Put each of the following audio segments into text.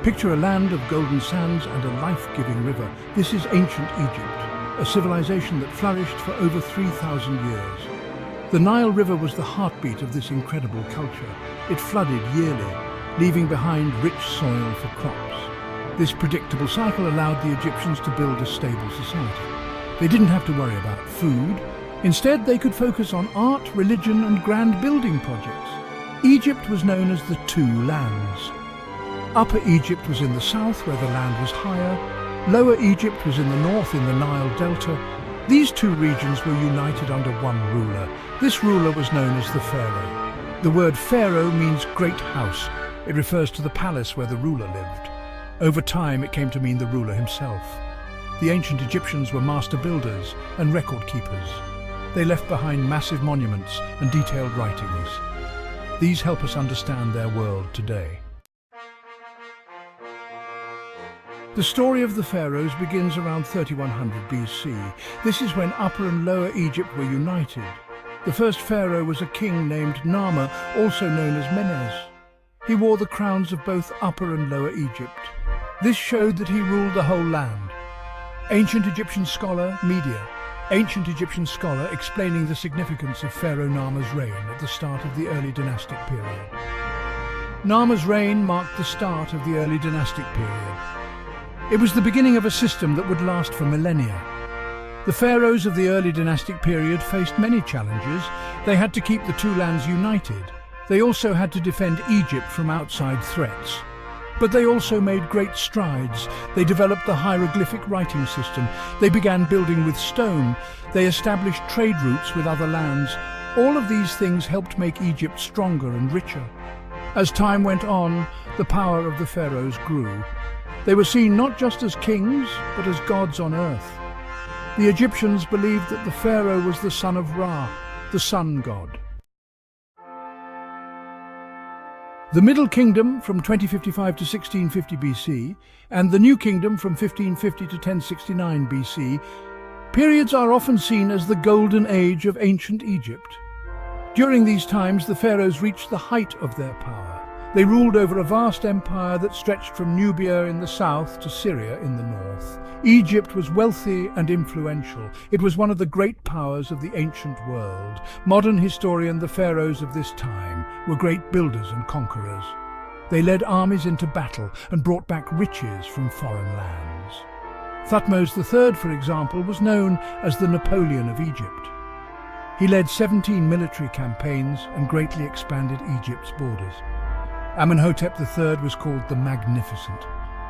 Picture a land of golden sands and a life-giving river. This is ancient Egypt, a civilization that flourished for over 3,000 years. The Nile River was the heartbeat of this incredible culture. It flooded yearly, leaving behind rich soil for crops. This predictable cycle allowed the Egyptians to build a stable society. They didn't have to worry about food. Instead, they could focus on art, religion, and grand building projects. Egypt was known as the Two Lands. Upper Egypt was in the south, where the land was higher. Lower Egypt was in the north, in the Nile Delta. These two regions were united under one ruler. This ruler was known as the Pharaoh. The word Pharaoh means great house. It refers to the palace where the ruler lived. Over time, it came to mean the ruler himself. The ancient Egyptians were master builders and record keepers. They left behind massive monuments and detailed writings. These help us understand their world today. The story of the pharaohs begins around 3100 BC. This is when Upper and Lower Egypt were united. The first pharaoh was a king named Nama, also known as Menes. He wore the crowns of both Upper and Lower Egypt. This showed that he ruled the whole land. Ancient Egyptian scholar, Ancient Egyptian scholar explaining the significance of Pharaoh Nama's reign at the start of the early dynastic period. Nama's reign marked the start of the early dynastic period. It was the beginning of a system that would last for millennia. The pharaohs of the early dynastic period faced many challenges. They had to keep the two lands united. They also had to defend Egypt from outside threats. But they also made great strides. They developed the hieroglyphic writing system. They began building with stone. They established trade routes with other lands. All of these things helped make Egypt stronger and richer. As time went on, the power of the pharaohs grew. They were seen not just as kings, but as gods on earth. The Egyptians believed that the pharaoh was the son of Ra, the sun god. The Middle Kingdom from 2055 to 1650 BC and the New Kingdom from 1550 to 1069 BC, periods are often seen as the golden age of ancient Egypt. During these times, the pharaohs reached the height of their power. They ruled over a vast empire that stretched from Nubia in the south to Syria in the north. Egypt was wealthy and influential. It was one of the great powers of the ancient world. Modern historian, the pharaohs of this time were great builders and conquerors. They led armies into battle and brought back riches from foreign lands. Thutmose III, for example, was known as the Napoleon of Egypt. He led 17 military campaigns and greatly expanded Egypt's borders. Amenhotep III was called the Magnificent.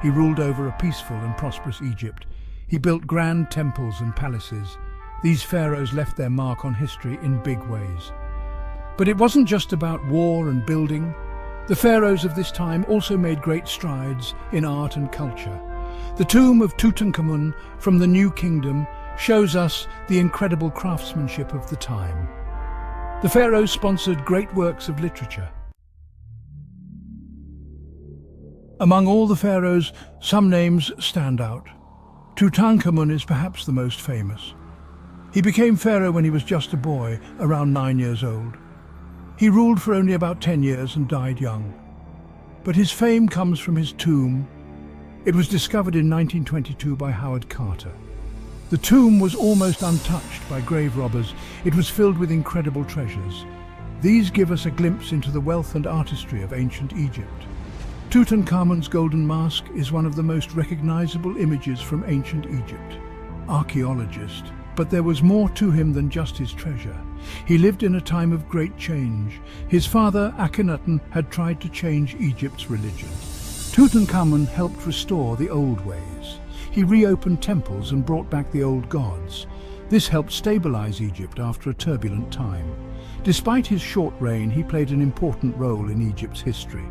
He ruled over a peaceful and prosperous Egypt. He built grand temples and palaces. These pharaohs left their mark on history in big ways. But it wasn't just about war and building. The pharaohs of this time also made great strides in art and culture. The tomb of Tutankhamun from the New Kingdom shows us the incredible craftsmanship of the time. The pharaohs sponsored great works of literature. Among all the pharaohs, some names stand out. Tutankhamun is perhaps the most famous. He became pharaoh when he was just a boy, around 9 years old. He ruled for only about 10 years and died young. But his fame comes from his tomb. It was discovered in 1922 by Howard Carter. The tomb was almost untouched by grave robbers. It was filled with incredible treasures. These give us a glimpse into the wealth and artistry of ancient Egypt. Tutankhamun's golden mask is one of the most recognizable images from ancient Egypt. Archaeologist, but there was more to him than just his treasure. He lived in a time of great change. His father, Akhenaten, had tried to change Egypt's religion. Tutankhamun helped restore the old ways. He reopened temples and brought back the old gods. This helped stabilize Egypt after a turbulent time. Despite his short reign, he played an important role in Egypt's history.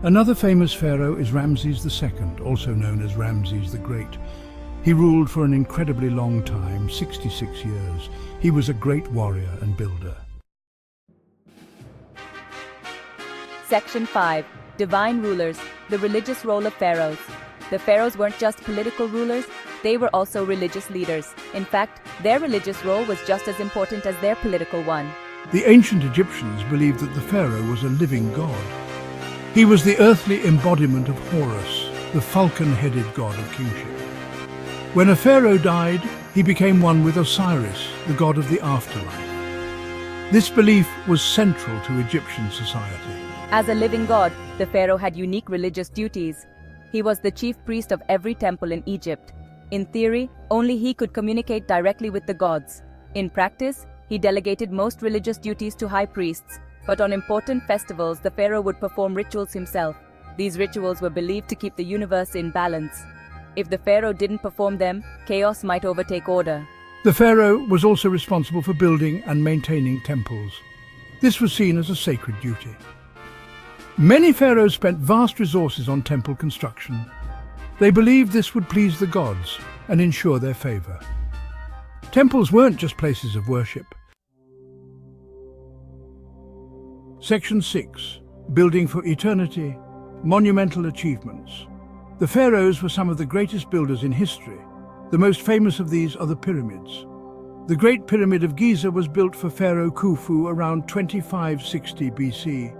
Another famous pharaoh is Ramses II, also known as Ramses the Great. He ruled for an incredibly long time, 66 years. He was a great warrior and builder. Section 5. Divine Rulers, the religious role of pharaohs. The pharaohs weren't just political rulers, they were also religious leaders. In fact, their religious role was just as important as their political one. The ancient Egyptians believed that the pharaoh was a living god. He was the earthly embodiment of Horus, the falcon-headed god of kingship. When a pharaoh died, he became one with Osiris, the god of the afterlife. This belief was central to Egyptian society. As a living god, the pharaoh had unique religious duties. He was the chief priest of every temple in Egypt. In theory, only he could communicate directly with the gods. In practice, he delegated most religious duties to high priests, but on important festivals, the pharaoh would perform rituals himself. These rituals were believed to keep the universe in balance. If the pharaoh didn't perform them, chaos might overtake order. The pharaoh was also responsible for building and maintaining temples. This was seen as a sacred duty. Many pharaohs spent vast resources on temple construction. They believed this would please the gods and ensure their favor. Temples weren't just places of worship. Section 6. Building for Eternity. Monumental Achievements. The pharaohs were some of the greatest builders in history. The most famous of these are the pyramids. The Great Pyramid of Giza was built for Pharaoh Khufu around 2560 BC.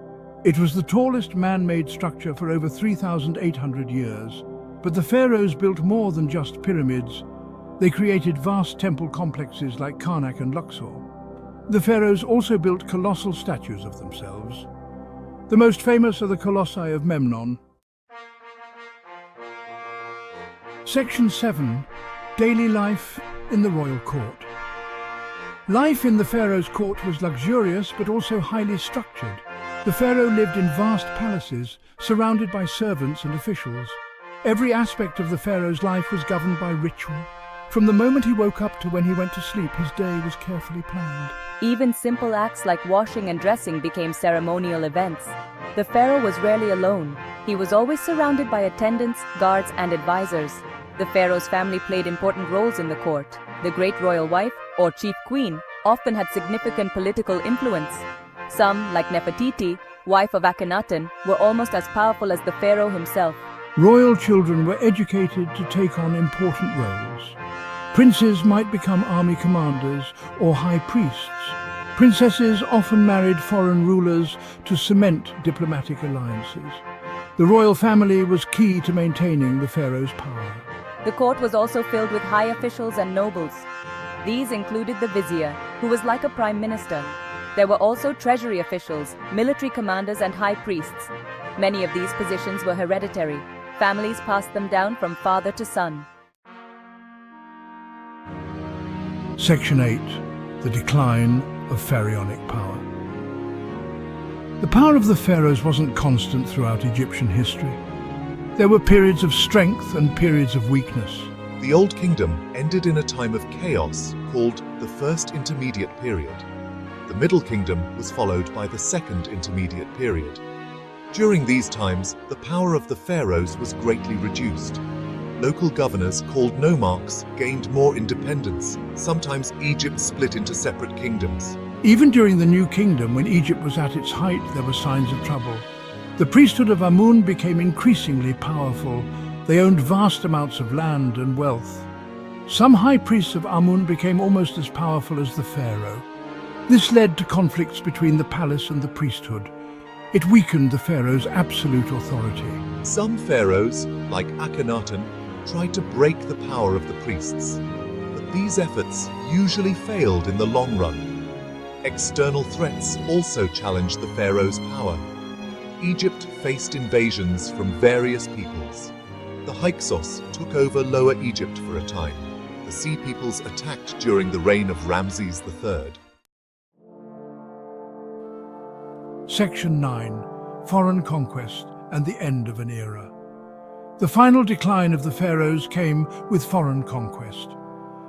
It was the tallest man-made structure for over 3,800 years. But the pharaohs built more than just pyramids. They created vast temple complexes like Karnak and Luxor. The pharaohs also built colossal statues of themselves. The most famous are the colossi of Memnon. Section 7. Daily life in the royal court. Life in the pharaoh's court was luxurious but also highly structured. The pharaoh lived in vast palaces, surrounded by servants and officials. Every aspect of the pharaoh's life was governed by ritual. From the moment he woke up to when he went to sleep, his day was carefully planned. Even simple acts like washing and dressing became ceremonial events. The pharaoh was rarely alone. He was always surrounded by attendants, guards, and advisors. The pharaoh's family played important roles in the court. The great royal wife, or chief queen, often had significant political influence. Some, like Nefertiti, wife of Akhenaten, were almost as powerful as the pharaoh himself. Royal children were educated to take on important roles. Princes might become army commanders or high priests. Princesses often married foreign rulers to cement diplomatic alliances. The royal family was key to maintaining the pharaoh's power. The court was also filled with high officials and nobles. These included the vizier, who was like a prime minister. There were also treasury officials, military commanders, and high priests. Many of these positions were hereditary. Families passed them down from father to son. Section 8. The decline of pharaonic power. The power of the pharaohs wasn't constant throughout Egyptian history. There were periods of strength and periods of weakness. The Old Kingdom ended in a time of chaos called the First Intermediate Period. The Middle Kingdom was followed by the Second Intermediate Period. During these times, the power of the pharaohs was greatly reduced. Local governors, called nomarchs, gained more independence. Sometimes Egypt split into separate kingdoms. Even during the New Kingdom, when Egypt was at its height, there were signs of trouble. The priesthood of Amun became increasingly powerful. They owned vast amounts of land and wealth. Some high priests of Amun became almost as powerful as the pharaoh. This led to conflicts between the palace and the priesthood. It weakened the pharaoh's absolute authority. Some pharaohs, like Akhenaten, tried to break the power of the priests. But these efforts usually failed in the long run. External threats also challenged the pharaoh's power. Egypt faced invasions from various peoples. The Hyksos took over Lower Egypt for a time. The Sea Peoples attacked during the reign of Ramses III. Section 9. Foreign Conquest and the End of an Era. The final decline of the pharaohs came with foreign conquest.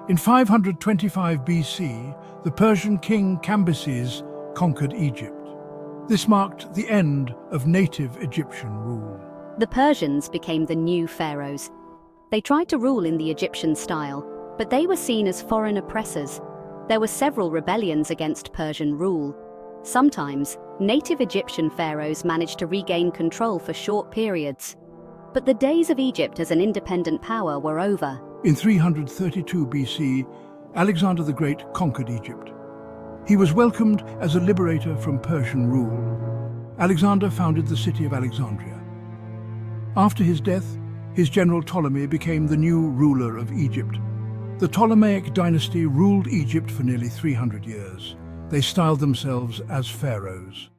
In 525 BC, the Persian king Cambyses conquered Egypt. This marked the end of native Egyptian rule. The Persians became the new pharaohs. They tried to rule in the Egyptian style, but they were seen as foreign oppressors. There were several rebellions against Persian rule. Sometimes, native Egyptian pharaohs managed to regain control for short periods. But the days of Egypt as an independent power were over. In 332 BC, Alexander the Great conquered Egypt. He was welcomed as a liberator from Persian rule. Alexander founded the city of Alexandria. After his death, His general Ptolemy became the new ruler of Egypt. The Ptolemaic dynasty ruled Egypt for nearly 300 years. They styled themselves as pharaohs.